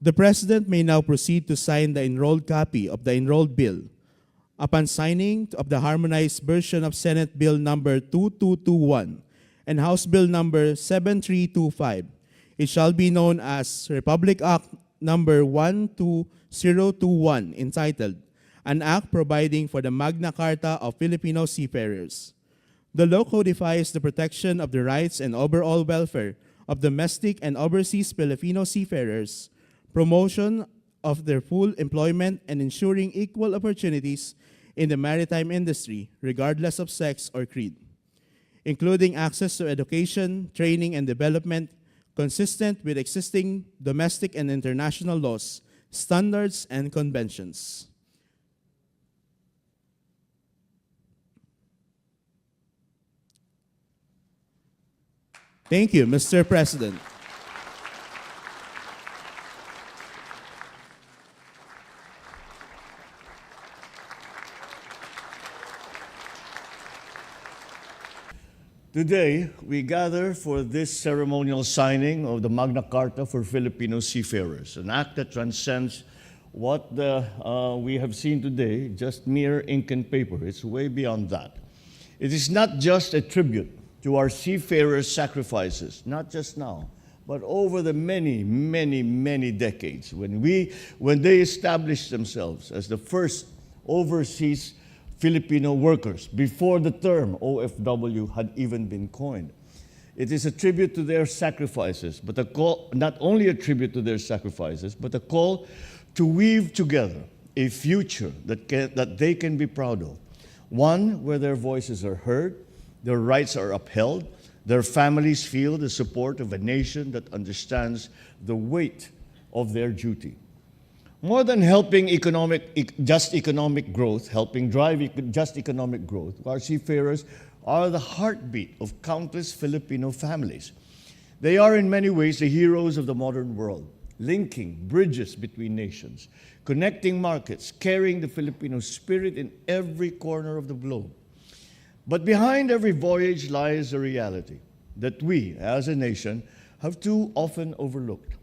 The President may now proceed to sign the enrolled copy of the enrolled bill. Upon signing of the harmonized version of Senate Bill number 2221 and House Bill number 7325, it shall be known as Republic Act number 12021, entitled An Act Providing for the Magna Carta of Filipino Seafarers. The law codifies the protection of the rights and overall welfare of domestic and overseas Filipino seafarers, promotion of their full employment, and ensuring equal opportunities in the maritime industry, regardless of sex or creed, including access to education, training, and development consistent with existing domestic and international laws, standards, and conventions. Thank you, Mr. President. Today, we gather for this ceremonial signing of the Magna Carta for Filipino Seafarers, an act that transcends what we have seen today, just mere ink and paper. It's way beyond that. It is not just a tribute to our seafarers' sacrifices, not just now, but over the many, many, many decades when they established themselves as the first overseas Filipino workers before the term OFW had even been coined. It is a tribute to their sacrifices, but a call, not only a tribute to their sacrifices, but a call to weave together a future that they can be proud of. One where their voices are heard, their rights are upheld, their families feel the support of a nation that understands the weight of their duty. More than helping just economic growth, helping drive just economic growth, our seafarers are the heartbeat of countless Filipino families. They are in many ways the heroes of the modern world, linking bridges between nations, connecting markets, carrying the Filipino spirit in every corner of the globe. But behind every voyage lies a reality that we, as a nation, have too often overlooked.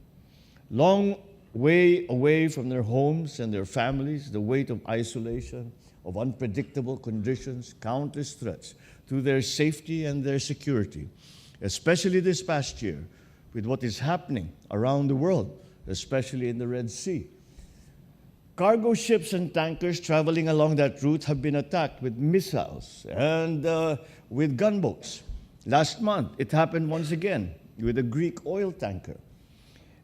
Long way away from their homes and their families, the weight of isolation, of unpredictable conditions, countless threats to their safety and their security, especially this past year with what is happening around the world, especially in the Red Sea. Cargo ships and tankers traveling along that route have been attacked with missiles and with gunboats. Last month, it happened once again with a Greek oil tanker.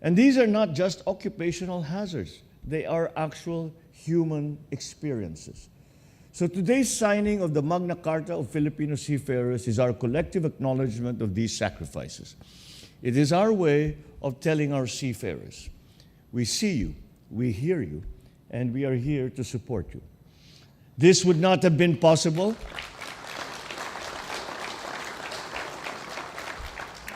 And these are not just occupational hazards. They are actual human experiences. So today's signing of the Magna Carta of Filipino Seafarers is our collective acknowledgement of these sacrifices. It is our way of telling our seafarers, we see you, we hear you, and we are here to support you. This would not have been possible.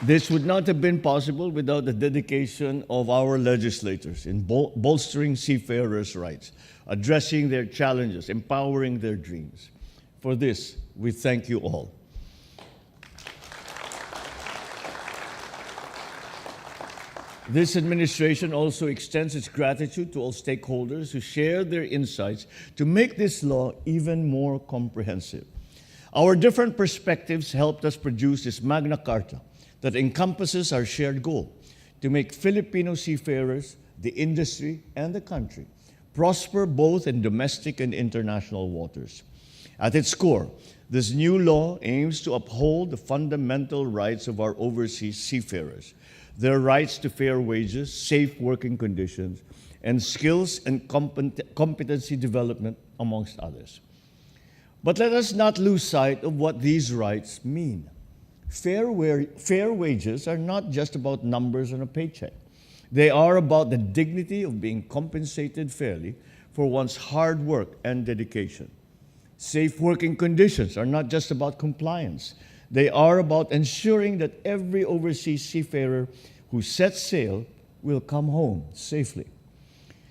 This would not have been possible without the dedication of our legislators in bolstering seafarers' rights, addressing their challenges, empowering their dreams. For this, we thank you all. This administration also extends its gratitude to all stakeholders who share their insights to make this law even more comprehensive. Our different perspectives helped us produce this Magna Carta that encompasses our shared goal to make Filipino seafarers, the industry, and the country prosper both in domestic and international waters. At its core, this new law aims to uphold the fundamental rights of our overseas seafarers, their rights to fair wages, safe working conditions, and skills and competency development, amongst others. But let us not lose sight of what these rights mean. Fair wages are not just about numbers on a paycheck. They are about the dignity of being compensated fairly for one's hard work and dedication. Safe working conditions are not just about compliance. They are about ensuring that every overseas seafarer who sets sail will come home safely.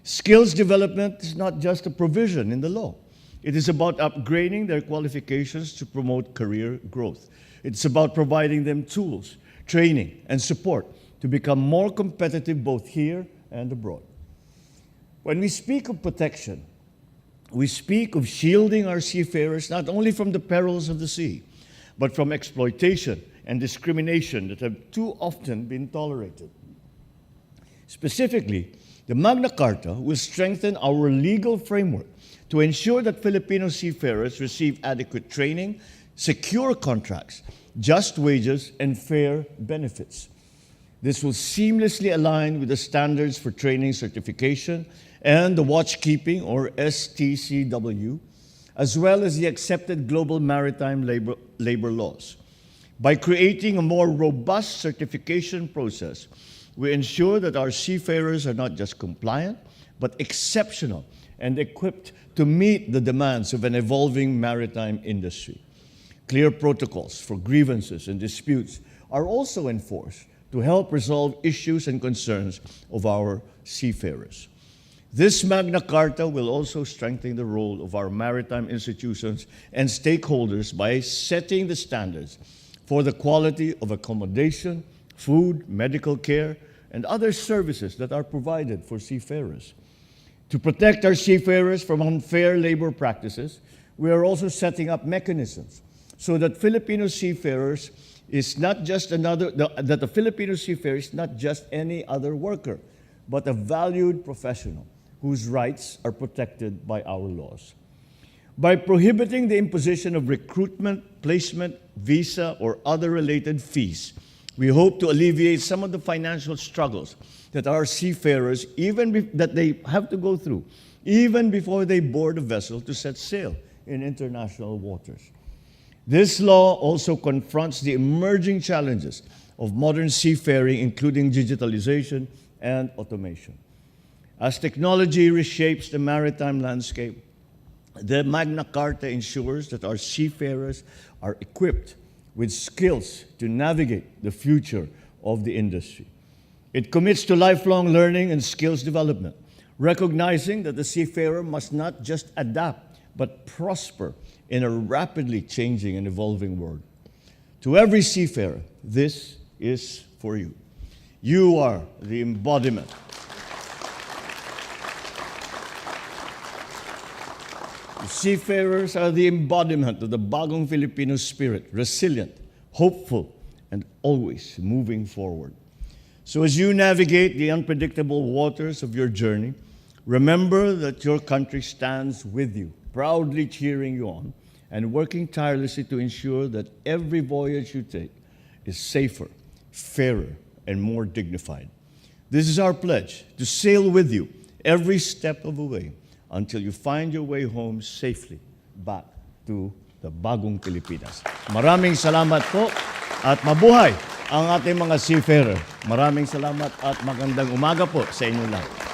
Skills development is not just a provision in the law. It is about upgrading their qualifications to promote career growth. It's about providing them tools, training, and support to become more competitive both here and abroad. When we speak of protection, we speak of shielding our seafarers not only from the perils of the sea, but from exploitation and discrimination that have too often been tolerated. Specifically, the Magna Carta will strengthen our legal framework to ensure that Filipino seafarers receive adequate training, secure contracts, just wages, and fair benefits. This will seamlessly align with the standards for training certification and the watchkeeping, or STCW, as well as the accepted global maritime labor laws. By creating a more robust certification process, we ensure that our seafarers are not just compliant, but exceptional and equipped to meet the demands of an evolving maritime industry. Clear protocols for grievances and disputes are also enforced to help resolve issues and concerns of our seafarers. This Magna Carta will also strengthen the role of our maritime institutions and stakeholders by setting the standards for the quality of accommodation, food, medical care, and other services that are provided for seafarers. To protect our seafarers from unfair labor practices, we are also setting up mechanisms so that Filipino seafarers is not just that the Filipino seafarer is not just any other worker, but a valued professional whose rights are protected by our laws. By prohibiting the imposition of recruitment, placement, visa, or other related fees, we hope to alleviate some of the financial struggles that our seafarers that they have to go through, even before they board a vessel to set sail in international waters. This law also confronts the emerging challenges of modern seafaring, including digitalization and automation. As technology reshapes the maritime landscape, the Magna Carta ensures that our seafarers are equipped with skills to navigate the future of the industry. It commits to lifelong learning and skills development, recognizing that the seafarer must not just adapt, but prosper in a rapidly changing and evolving world. To every seafarer, this is for you. You are the embodiment. The seafarers are the embodiment of the bagong Filipino spirit, resilient, hopeful, and always moving forward. So as you navigate the unpredictable waters of your journey, remember that your country stands with you, proudly cheering you on, and working tirelessly to ensure that every voyage you take is safer, fairer, and more dignified. This is our pledge, to sail with you every step of the way until you find your way home safely back to the bagong Pilipinas. Maraming salamat po at mabuhay ang ating mga seafarer. Maraming salamat at magandang umaga po sa inyo lahat.